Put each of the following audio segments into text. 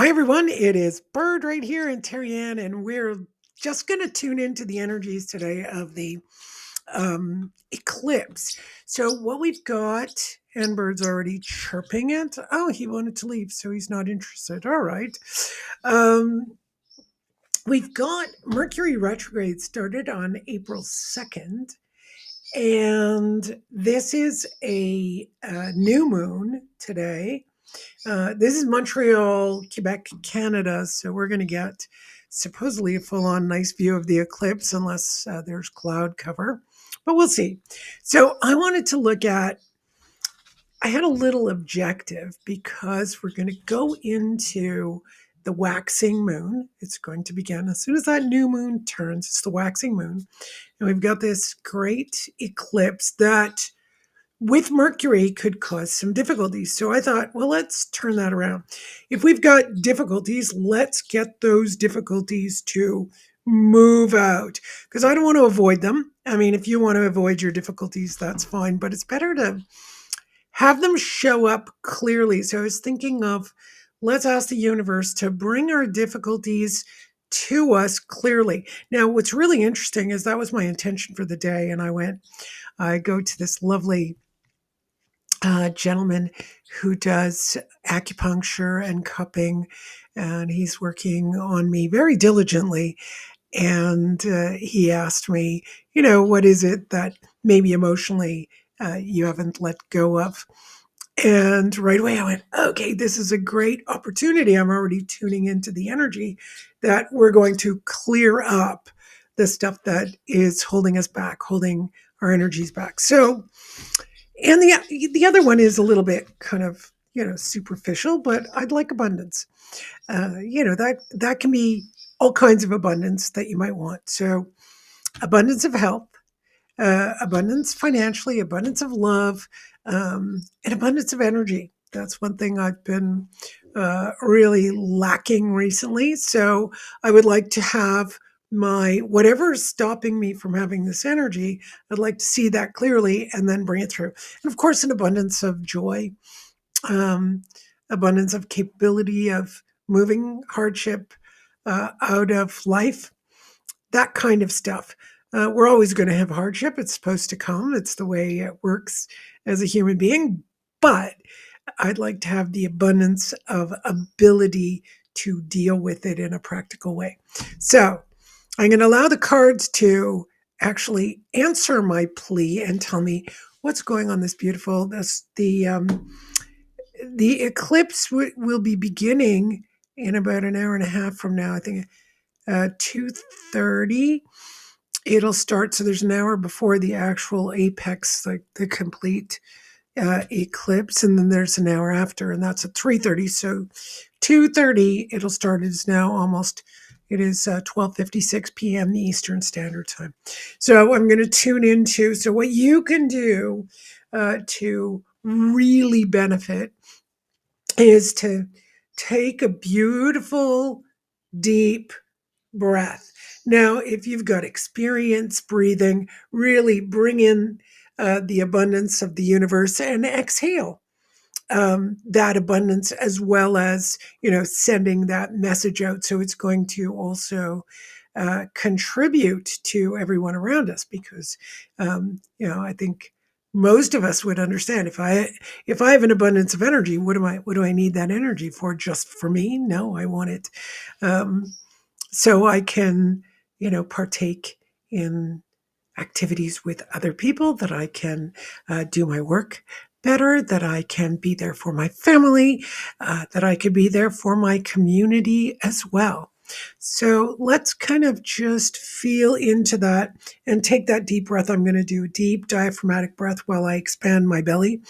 Hi, everyone. It is Bird right here in Terrian, and we're just going to tune into the energies today of the eclipse. So, what we've got, and Bird's already chirping it. Oh, he wanted to leave, so he's not interested. All right. Um, we've got Mercury retrograde started on April 2nd, and this is a new moon today. This is Montreal, Quebec, Canada. So we're going to get supposedly a full on nice view of the eclipse unless there's cloud cover, but we'll see. So I wanted to look at, I had a little objective because we're going to go into the waxing moon. It's going to begin as soon as that new moon turns. It's the waxing moon. And we've got this great eclipse that with Mercury could cause some difficulties. So I thought, well, let's turn that around. If we've got difficulties, let's get those difficulties to move out because I don't want to avoid them. I mean, if you want to avoid your difficulties, that's fine, but it's better to have them show up clearly. So I was thinking of let's ask the universe to bring our difficulties to us clearly. Now, what's really interesting is that was my intention for the day. And I go to this lovely gentleman who does acupuncture and cupping, and he's working on me very diligently. And he asked me, what is it that maybe emotionally you haven't let go of? And right away I went, okay, this is a great opportunity. I'm already tuning into the energy that we're going to clear up the stuff that is holding us back, holding our energies back. So, and the other one is a little bit kind of superficial, but I'd like abundance. That can be all kinds of abundance that you might want. So abundance of health, abundance financially, abundance of love, and abundance of energy. That's one thing I've been really lacking recently. So I would like to have my whatever is stopping me from having this energy. I'd like to see that clearly and then bring it through. And of course, an abundance of joy, um, abundance of capability of moving hardship out of life, that kind of stuff. We're always going to have hardship. It's supposed to come. It's the way it works as a human being. But I'd like to have the abundance of ability to deal with it in a practical way. So I'm going to allow the cards to actually answer my plea and tell me what's going on. This beautiful. The eclipse will be beginning in about an hour and a half from now. I think 2:30 it'll start. So there's an hour before the actual apex, like the complete eclipse, and then there's an hour after, and that's at 3:30. So 2:30 it'll start. It's now almost. It is 12:56 p.m. Eastern Standard Time. So I'm going to tune into. So what you can do to really benefit is to take a beautiful, deep breath. Now, if you've got experience breathing, really bring in the abundance of the universe and exhale that abundance as well as, sending that message out. So it's going to also contribute to everyone around us because, I think most of us would understand if I have an abundance of energy, what do I need that energy for? Just for me? No, I want it um, so I can, partake in activities with other people, that I can do my work better, that I can be there for my family, that I could be there for my community as well. So let's kind of just feel into that and take that deep breath. I'm going to do a deep diaphragmatic breath while I expand my belly.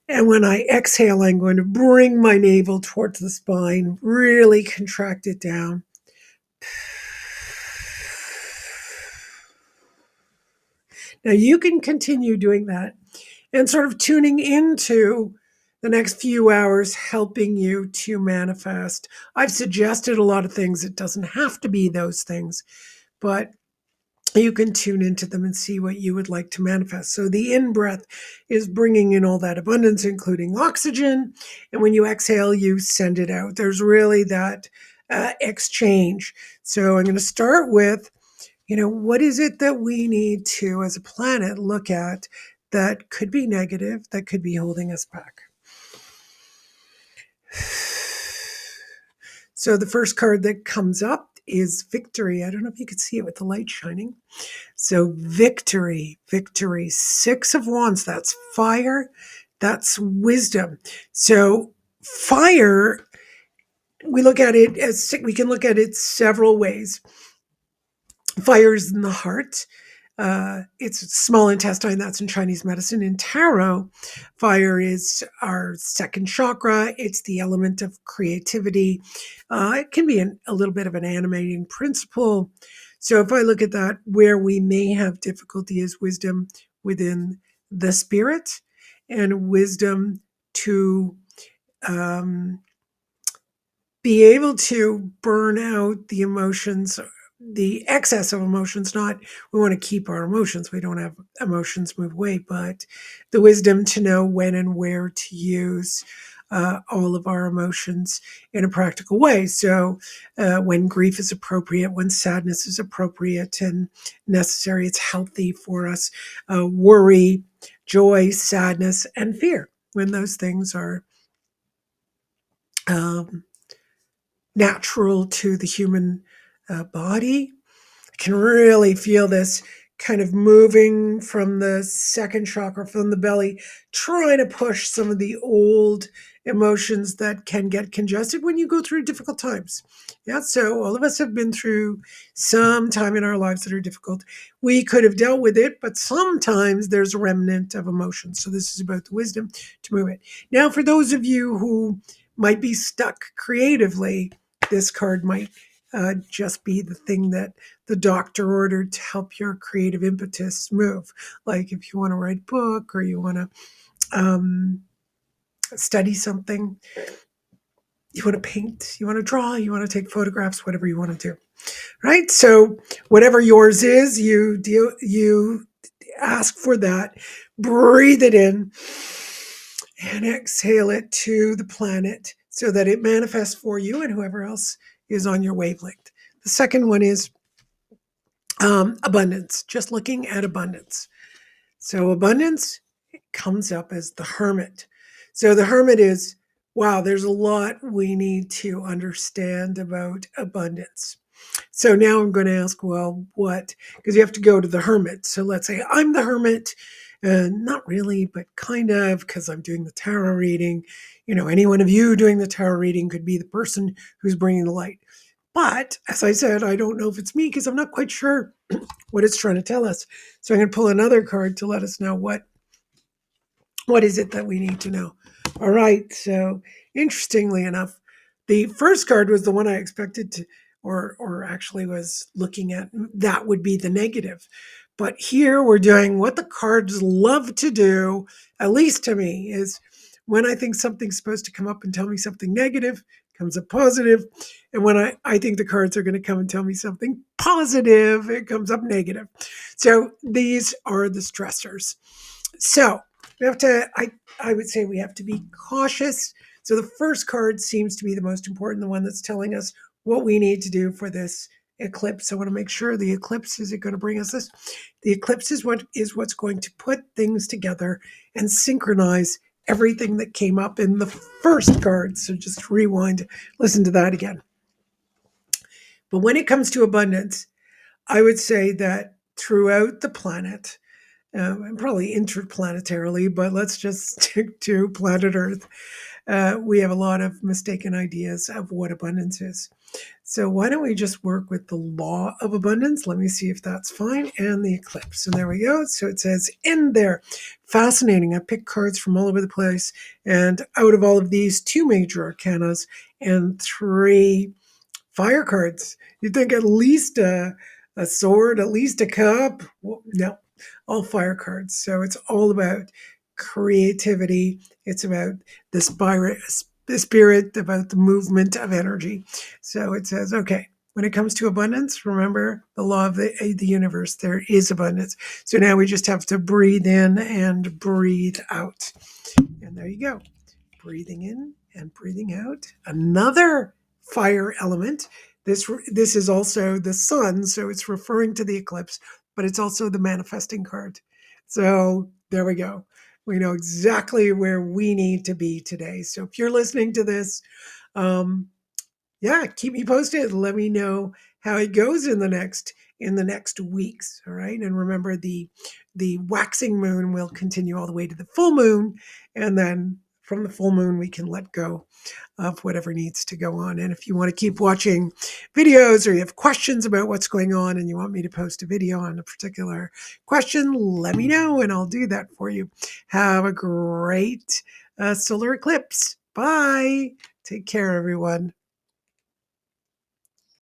And when I exhale, I'm going to bring my navel towards the spine, really contract it down. Now you can continue doing that and sort of tuning into the next few hours, helping you to manifest. I've suggested a lot of things. It doesn't have to be those things, but you can tune into them and see what you would like to manifest. So the in breath is bringing in all that abundance, including oxygen. And when you exhale, you send it out. There's really that exchange. So I'm going to start with, what is it that we need to, as a planet, look at that could be negative, that could be holding us back? So the first card that comes up is victory. I don't know if you can see it with the light shining. So victory, victory, 6 of Wands, that's fire, that's wisdom. So fire, we can look at it several ways. Fire is in the heart. It's small intestine, that's in Chinese medicine. In tarot, fire is our second chakra. It's the element of creativity. It can be a little bit of an animating principle. So if I look at that, where we may have difficulty is wisdom within the spirit, and wisdom to be able to burn out the emotions, the excess of emotions. Not, we want to keep our emotions, we don't have emotions move away, but the wisdom to know when and where to use all of our emotions in a practical way. So when grief is appropriate, when sadness is appropriate and necessary, it's healthy for us. Worry, joy, sadness, and fear, when those things are um, natural to the human body. I can really feel this kind of moving from the second chakra, from the belly, trying to push some of the old emotions that can get congested when you go through difficult times. Yeah, so all of us have been through some time in our lives that are difficult. We could have dealt with it, but sometimes there's a remnant of emotion. So this is about the wisdom to move it. Now, for those of you who might be stuck creatively, this card might just be the thing that the doctor ordered to help your creative impetus move. Like if you want to write a book, or you want to study something, you want to paint, you want to draw, you want to take photographs, whatever you want to do. Right? So whatever yours is, you ask for that, breathe it in, and exhale it to the planet so that it manifests for you and whoever else is on your wavelength. The second one is abundance, just looking at abundance. So abundance comes up as the hermit. So the hermit is, wow, there's a lot we need to understand about abundance. So now I'm going to ask, well, what? Because you have to go to the hermit. So let's say I'm the hermit, and not really, but kind of, because I'm doing the tarot reading. Any one of you doing the tarot reading could be the person who's bringing the light. But as I said, I don't know if it's me because I'm not quite sure what it's trying to tell us. So I'm going to pull another card to let us know what is it that we need to know. All right. So interestingly enough, the first card was the one I expected to, or actually was looking at. That would be the negative. But here we're doing what the cards love to do, at least to me, is when I think something's supposed to come up and tell me something negative, comes up positive. And when I think the cards are going to come and tell me something positive, it comes up negative. So these are the stressors. So we have to, I would say we have to be cautious. So the first card seems to be the most important, the one that's telling us what we need to do for this eclipse. I want to make sure the eclipse, is it going to bring us this? The eclipse is what's going to put things together and synchronize everything that came up in the first card. So just rewind, listen to that again. But when it comes to abundance, I would say that throughout the planet, and probably interplanetarily, but let's just stick to planet Earth. We have a lot of mistaken ideas of what abundance is. So why don't we just work with the law of abundance? Let me see if that's fine. And the eclipse. And there we go. So it says in there. Fascinating. I picked cards from all over the place. And out of all of these, 2 major arcanas and 3 fire cards. You'd think at least a sword, at least a cup. Well, no, all fire cards. So it's all about creativity. It's about the spirit, about the movement of energy. So it says, okay, when it comes to abundance, remember the law of the universe. There is abundance. So now we just have to breathe in and breathe out. And there you go. Breathing in and breathing out. Another fire element. This is also the sun, so it's referring to the eclipse, but it's also the manifesting card. So there we go. We know exactly where we need to be today. So if you're listening to this, um, yeah, keep me posted. Let me know how it goes in the next weeks. All right. And remember the waxing moon will continue all the way to the full moon. And then from the full moon, we can let go of whatever needs to go on. And if you want to keep watching videos or you have questions about what's going on and you want me to post a video on a particular question, let me know and I'll do that for you. Have a great solar eclipse. Bye. Take care, everyone.